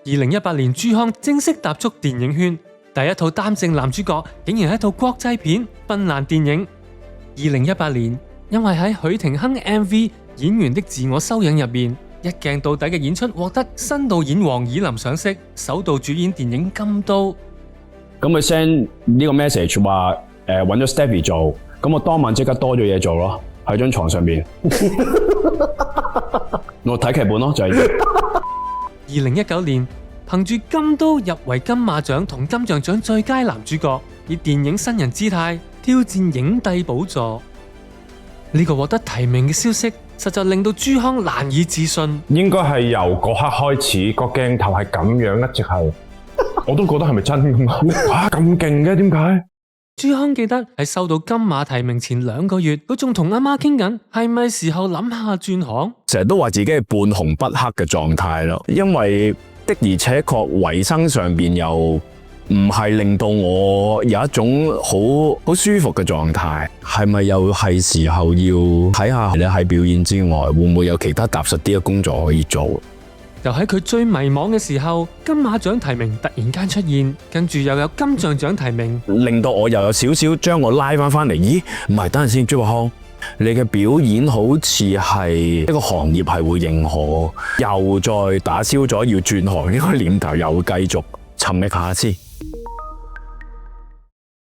2018年朱康正式踏足電影圈，第一套擔正男主角竟然係一套國際片芬蘭電影。2018年，因為喺許廷鏗 MV 演員的自我修養入面，一鏡到底嘅演出獲得新導演黃以林賞識，首度主演電影《金刀》。咁佢 send 呢個 message 話揾咗 Stephy 做，咁我當晚即刻多咗嘢做咯，喺張床上面。我睇劇本咯，就係。2019年，憑住《金刀》入圍金馬獎同金像獎最佳男主角，以電影新人姿態挑戰影帝寶座。呢個獲得提名嘅消息，實在令到朱康難以置信。應該係由嗰刻開始，個鏡頭係咁樣，一直係，我都覺得係咪真㗎嘛？哇，咁勁嘅，點解？朱康記得喺收到金馬提名前2個月，佢仲同阿媽傾緊，係咪時候諗下轉行？成日都話自己係半紅不黑嘅狀態咯，因為的而且確維生上邊又唔係令到我有一種好舒服嘅狀態，係咪又係時候要睇下咧？喺表演之外，會唔會有其他踏實啲嘅工作可以做？就喺佢最迷茫嘅時候，金馬獎提名突然間出現，跟住又有金像獎提名，令到我又有少少將我拉翻嚟。咦？唔係，等陣先，朱康，你嘅表演好似係一個行業係會認可，又再打消咗要轉行呢個念頭，又繼續沉溺下先。